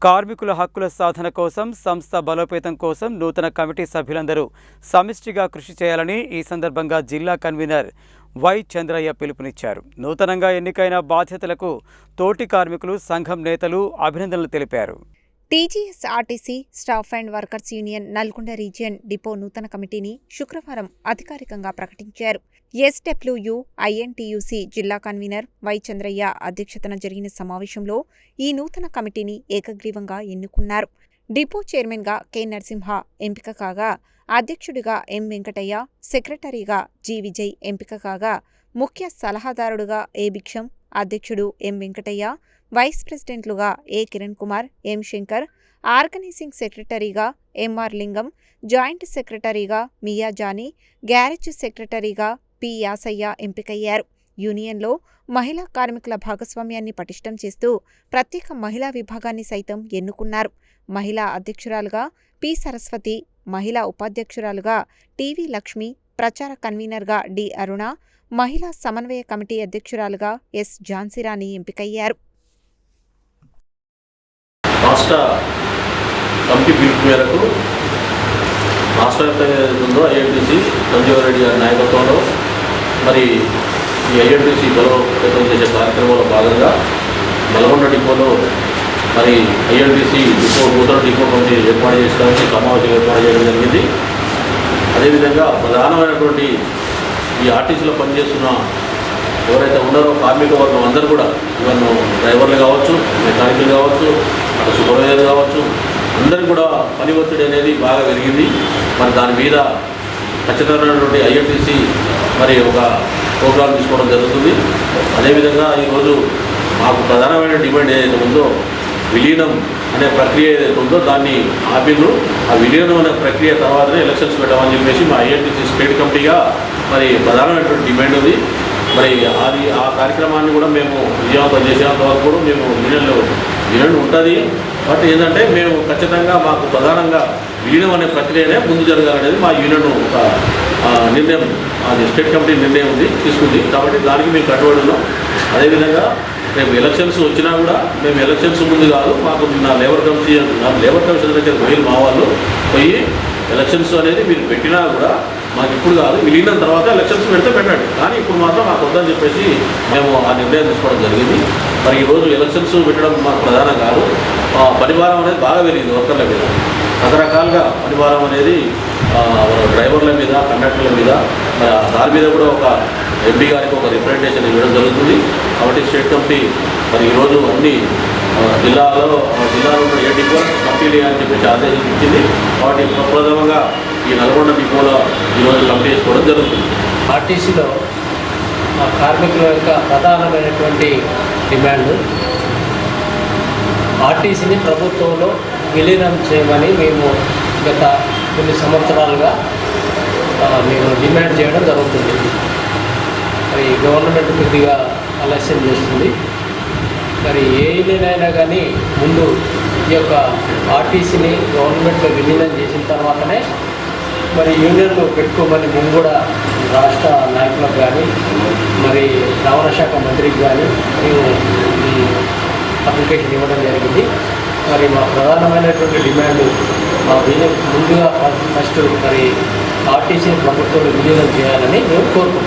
కార్మికుల హక్కుల సాధన కోసం సంస్థ బలోపేతం కోసం నూతన కమిటీ సభ్యులందరూ సమిష్టిగా కృషి చేయాలని ఈ సందర్భంగా జిల్లా కన్వీనర్ వై చంద్రయ్య పిలుపునిచ్చారు. నూతనంగా ఎన్నికైన బాధ్యతలకు తోటి కార్మికులు, సంఘం నేతలు అభినందనలు తెలిపారు. TGSRTC staff and workers union Nalgonda region depot నూతన కమిటీని శుక్రవారం అధికారికంగా ప్రకటించారు. ఎస్డబ్ల్యూయు ఐఎన్టీయూసీ జిల్లా కన్వీనర్ వై చంద్రయ్య అధ్యక్షతన జరిగిన సమావేశంలో ఈ నూతన కమిటీని ఏకగ్రీవంగా ఎన్నుకున్నారు. డిపో చైర్మన్గా కె నరసింహ ఎంపిక కాగా, అధ్యక్షుడిగా ఎం వెంకటయ్య, సెక్రటరీగా జి విజయ్ ఎంపిక కాగా, ముఖ్య సలహాదారుడుగా ఏ భిక్షం, అధ్యక్షుడు ఎం వెంకటయ్య, వైస్ ప్రెసిడెంట్లుగా ఏ కిరణ్ కుమార్, ఎం శంకర్, ఆర్గనైజింగ్ సెక్రటరీగా ఎంఆర్ లింగం, జాయింట్ సెక్రటరీగా మియా జానీ, గ్యారేజ్ సెక్రటరీగా పి యాసయ్య ఎంపికయ్యారు. యూనియన్లో మహిళా కార్మికుల భాగస్వామ్యాన్ని పటిష్టం చేస్తూ ప్రత్యేక మహిళా విభాగాన్ని సైతం ఎన్నుకున్నారు. మహిళా అధ్యక్షురాలుగా పి సరస్వతి, మహిళా ఉపాధ్యక్షురాలుగా టివి లక్ష్మి, ప్రచార కన్వీనర్గా డి అరుణ, మహిళా సమన్వయ కమిటీ అధ్యక్షురాలుగా ఎస్ ఝాన్సీరాణి ఎంపికయ్యారు. రాష్ట్ర కమిటీ పిలుపు మేరకు రాష్ట్ర వ్యాప్తంగా ఐఎన్టీసీ సంజీవరెడ్డి గారి నాయకత్వంలో మరి ఈ ఐఎన్టీసీ బలోపేతం చేసే కార్యక్రమంలో భాగంగా నల్గొండ డిపోలో మరి ఐఎన్టీసీ డిపో నూతన డిపో కమిటీ ఏర్పాటు చేసుకోవడానికి సమావేశం ఏర్పాటు చేయడం జరిగింది. అదేవిధంగా ప్రధానమైనటువంటి ఈ ఆర్టీసీలో పనిచేస్తున్న ఎవరైతే ఉన్నారో కార్మిక వర్గం అందరూ కూడా, ఈవెన్ డ్రైవర్లు కావచ్చు, మెకానికల్ కావచ్చు, అటు సూపర్వైజర్ కావచ్చు, అందరికీ కూడా పని ఒత్తిడి అనేది బాగా పెరిగింది. మరి దాని మీద ఖచ్చితమైనటువంటి ఐఎన్టీసీ మరి ఒక ప్రోగ్రాం తీసుకోవడం జరుగుతుంది. అదేవిధంగా ఈరోజు మాకు ప్రధానమైన డిమాండ్ ఏదైతే ఉందో విలీనం అనే ప్రక్రియ ఏదైతే ఉందో దాన్ని ఆపిను. ఆ విలీనం అనే ప్రక్రియ తర్వాతనే ఎలక్షన్స్ పెట్టామని చెప్పేసి మా ఐఎన్టీసీ స్టేట్ కమిటీగా మరి ప్రధానమైనటువంటి డిమాండ్ ఉంది. మరి ఆ కార్యక్రమాన్ని కూడా మేము విజయవంతం చేసేంత వరకు కూడా మేము యూనియన్ ఉంటుంది. బట్ ఏంటంటే మేము ఖచ్చితంగా మాకు ప్రధానంగా విలీనం అనే ప్రక్రియనే ముందు జరగాలనేది మా యూనియన్ ఒక నిర్ణయం, అది స్టేట్ కమిటీ నిర్ణయం తీసుకుంది. కాబట్టి దానికి మేము కట్టుబడి ఉన్నాం. అదేవిధంగా రేపు ఎలక్షన్స్ వచ్చినా కూడా మేము ఎలక్షన్స్ ముందు కాదు, మాకు నా లేబర్ కమిషన్ దగ్గర మా వాళ్ళు పోయి ఎలక్షన్స్ అనేది మీరు పెట్టినా కూడా మాకు ఇప్పుడు కాదు, విలీనం తర్వాత ఎలక్షన్స్ పెడితే పెట్టండి, కానీ ఇప్పుడు మాత్రం మాకు వద్దని చెప్పేసి మేము ఆ నిర్ణయం తీసుకోవడం జరిగింది. మరి ఈరోజు ఎలక్షన్స్ పెట్టడం మాకు ప్రధానం కాదు. పనిభారం అనేది బాగా పెరిగింది వర్కర్ల మీద. రకరకాలుగా పనిభారం అనేది డ్రైవర్ల మీద, కండక్టర్ల మీద, దాని మీద కూడా ఒక ఎంపీ గారికి ఒక రిప్రజెంటేషన్ ఇవ్వడం జరుగుతుంది. కాబట్టి స్టేట్ కమిటీ మరి ఈరోజు అన్ని జిల్లాలో ఏ డిపో కమిటీలు అని చెప్పేసి ఆదేశం ఇచ్చింది. కాబట్టి ప్రప్రథమంగా ఈ నల్గొండ డిపోలో ఈరోజు కమిటీ చేసుకోవడం జరుగుతుంది. ఆర్టీసీలో కార్మికుల యొక్క ప్రధానమైనటువంటి డిమాండ్ ఆర్టీసీని ప్రభుత్వంలో విలీనం చేయమని మేము గత కొన్ని సంవత్సరాలుగా మేము డిమాండ్ చేయడం జరుగుతుంది. మరి గవర్నమెంట్ కొద్దిగా ఆలస్యం చేస్తుంది. మరి ఏ యూనియన్ అయినా కానీ ముందు ఈ యొక్క ఆర్టీసీని గవర్నమెంట్లో విలీనం చేసిన తర్వాతనే మరి యూనియన్లు పెట్టుకోమని మేము కూడా రాష్ట్ర నాయకులకు కానీ మరి రవాణా శాఖ మంత్రికి కానీ మేము ఈ అప్లికేషన్ ఇవ్వడం జరిగింది. మరి మా ప్రధానమైనటువంటి డిమాండ్ మా ముందుగా ఫస్ట్ మరి ఆర్టీసీ ప్రభుత్వంలో విలీనం చేయాలని మేము కోరుకుంటున్నాం.